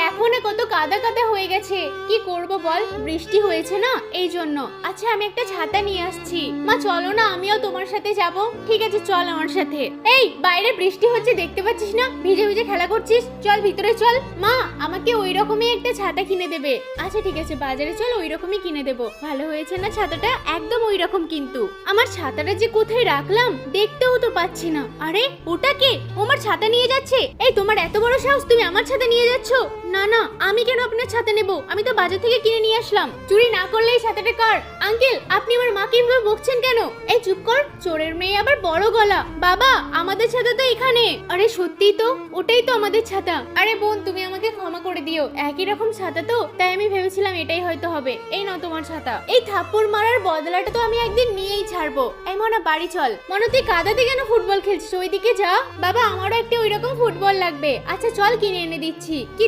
দেখো না কত কাদা কাদা হয়ে গেছে। কি করব বল, বৃষ্টি হয়েছে না এই জন্য। আচ্ছা আমি একটা ছাতা নিয়ে আসছি। মা চলো না, আমিও তোমার সাথে যাব। ঠিক আছে চল আমার সাথে। এই বাইরে বৃষ্টি হচ্ছে দেখতে পাচ্ছিস না, ভিজে ভিজে খেলা করছিস, চল ভিতরে চল। মা আমাকে ওই রকমই একটা ছাতা কিনে দেবে। আচ্ছা ঠিক আছে বাজারে চল, ওই রকমই কিনে দেবো। ভালো হয়েছে না ছাতাটা, একদম ওই রকম। কিন্তু আমার ছাতাটা যে কোথায় রাখলাম দেখতেও তো পাচ্ছি না। আরে ওটা কে? আমার ছাতা নিয়ে যাচ্ছে। এই তোমার এত বড় সাহস, তুমি আমার ছাতা নিয়ে যাচ্ছ? না না, আমি কেন আপনার ছাতা নেব? আমি তো বাজার থেকে কিনে নিয়ে আসলাম। চুরি না করলে এই ছাতাটা কার? আঙ্কেল আপনি আমার মাকে এভাবে বকছেন কেন? এই চুপ কর, চোরের মেয়ে আবার বড় গলা। বাবা আমাদের ছাতা তো এখানে। আরে সত্যিই তো, ওটাই তো আমাদের ছাতা। আরে বোন তুমি আমাকে ক্ষমা করে দিও, একই রকম ছাতা তো, তাই আমি ভেবেছিলাম এটাই হয়তো হবে। এই নাও তোমার ছাতা। এই থাপ্পড় মারার বদলাটা তো আমি একদিন নিয়েই ছাড়বো। এই মনা বাড়ি চল। মনা তুই কাদাতে কেন ফুটবল খেলছিস? ওইদিকে যা। বাবা আমারও একটা ওইরকম ফুটবল লাগবে। আচ্ছা চল কিনে এনে দিচ্ছি। কি